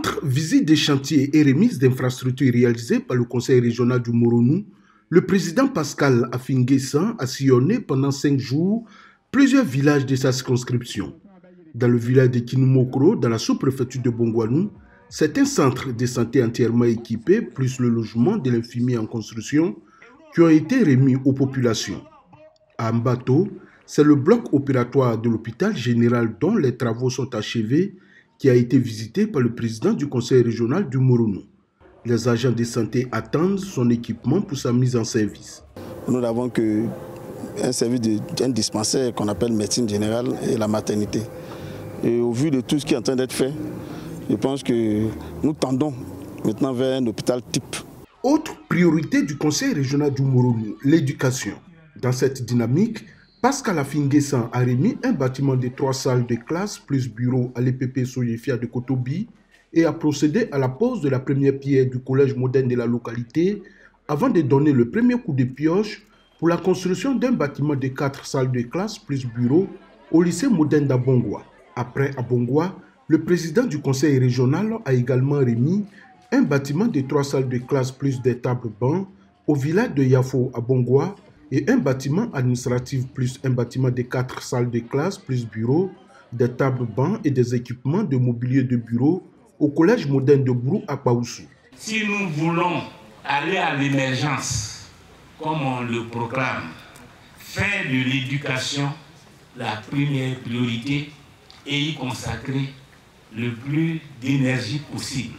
Entre visite des chantiers et remise d'infrastructures réalisées par le Conseil régional du Moronou, le président Pascal Affi-N'Guessan a sillonné pendant 5 jours plusieurs villages de sa circonscription. Dans le village de Kinumokro, dans la sous-préfecture de Bongouanou, c'est un centre de santé entièrement équipé, plus le logement de l'infirmier en construction, qui ont été remis aux populations. À Mbato, c'est le bloc opératoire de l'hôpital général dont les travaux sont achevés, qui a été visité par le président du conseil régional du Moronou. Les agents de santé attendent son équipement pour sa mise en service. Nous n'avons qu'un service, un dispensaire qu'on appelle médecine générale et la maternité. Et au vu de tout ce qui est en train d'être fait, je pense que nous tendons maintenant vers un hôpital type. Autre priorité du conseil régional du Moronou, l'éducation. Dans cette dynamique, Pascal Affi-N'Guessan a remis un bâtiment de 3 salles de classe plus bureau à l'EPP Soyefia de Kotobi et a procédé à la pose de la première pierre du collège moderne de la localité avant de donner le premier coup de pioche pour la construction d'un bâtiment de 4 salles de classe plus bureau au lycée moderne d'Abongwa. Après Abongwa, le président du conseil régional a également remis un bâtiment de 3 salles de classe plus des tables-bancs au village de Yafo à Bongwa et un bâtiment administratif plus un bâtiment de 4 salles de classe plus bureaux, des tables-bancs et des équipements de mobilier de bureau au collège moderne de Brou à Paoussou. Si nous voulons aller à l'émergence, comme on le proclame, faire de l'éducation la première priorité et y consacrer le plus d'énergie possible.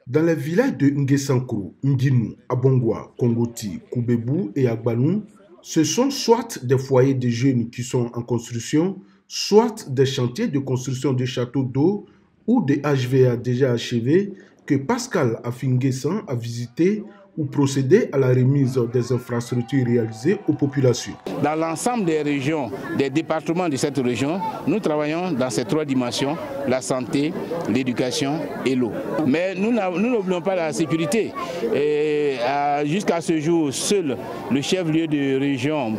Dans les villages de N'Guessan-Kro, Nginu, Abongwa, Kongoti, Koubebou et Agbanou, ce sont soit des foyers de jeunes qui sont en construction, soit des chantiers de construction de châteaux d'eau ou des HVA déjà achevés que Pascal Affi-N'Guessan a visité ou procédé à la remise des infrastructures réalisées aux populations. Dans l'ensemble des régions, des départements de cette région, nous travaillons dans ces 3 dimensions, la santé, l'éducation et l'eau. Mais nous n'oublions pas la sécurité. Jusqu'à ce jour, seul le chef-lieu de région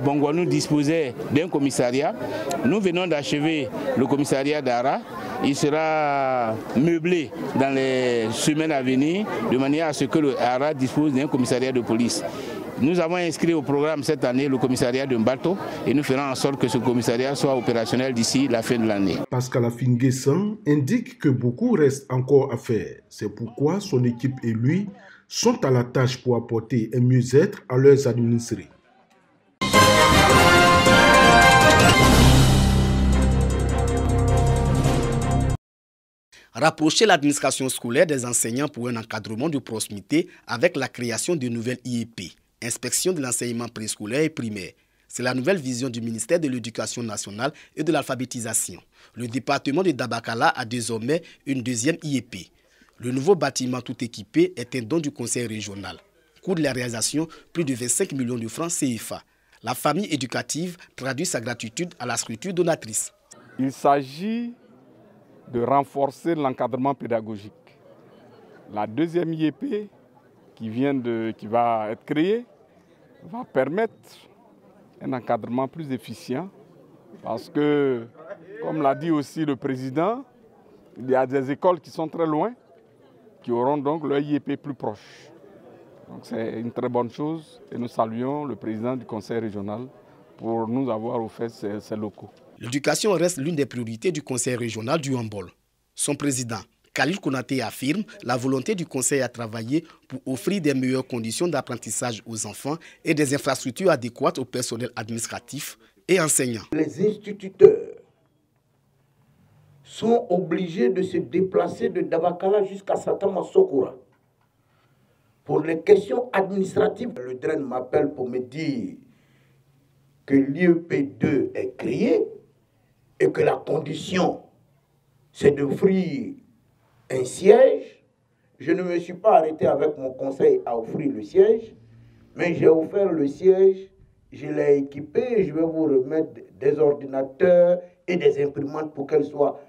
Bongouanou disposait d'un commissariat. Nous venons d'achever le commissariat d'Ara. Il sera meublé dans les semaines à venir de manière à ce que le Ara dispose d'un commissariat de police. Nous avons inscrit au programme cette année le commissariat de Mbato et nous ferons en sorte que ce commissariat soit opérationnel d'ici la fin de l'année. Pascal Affi-N'Guessan indique que beaucoup reste encore à faire. C'est pourquoi son équipe et lui sont à la tâche pour apporter un mieux-être à leurs administrés. Rapprocher l'administration scolaire des enseignants pour un encadrement de proximité avec la création de nouvelles IEP, inspection de l'enseignement préscolaire et primaire. C'est la nouvelle vision du ministère de l'Éducation nationale et de l'alphabétisation. Le département de Dabakala a désormais une deuxième IEP. Le nouveau bâtiment tout équipé est un don du conseil régional. Coût de la réalisation, plus de 25 millions de francs CFA. La famille éducative traduit sa gratitude à la structure donatrice. Il s'agit de renforcer l'encadrement pédagogique. La deuxième IEP qui va être créée va permettre un encadrement plus efficient parce que, comme l'a dit aussi le président, il y a des écoles qui sont très loin qui auront donc leur IEP plus proche. Donc c'est une très bonne chose et nous saluons le président du conseil régional pour nous avoir offert ces locaux. L'éducation reste l'une des priorités du conseil régional du handball. Son président, Khalil Konaté, affirme la volonté du conseil à travailler pour offrir des meilleures conditions d'apprentissage aux enfants et des infrastructures adéquates au personnel administratif et enseignant. Les instituteurs sont obligés de se déplacer de Dabakala jusqu'à Satama Sokora. Pour les questions administratives, le DREN m'appelle pour me dire que l'IEP2 est créé et que la condition, c'est d'offrir un siège. Je ne me suis pas arrêté avec mon conseil à offrir le siège, mais j'ai offert le siège, je l'ai équipé et je vais vous remettre des ordinateurs et des imprimantes pour qu'elles soient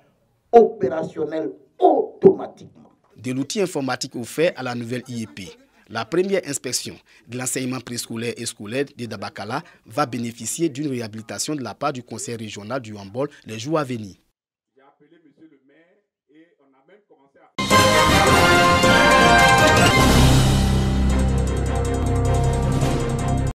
opérationnelles automatiquement. De l'outil informatique offert à la nouvelle IEP. La première inspection de l'enseignement préscolaire et scolaire de Dabakala va bénéficier d'une réhabilitation de la part du conseil régional du handball les jours à venir.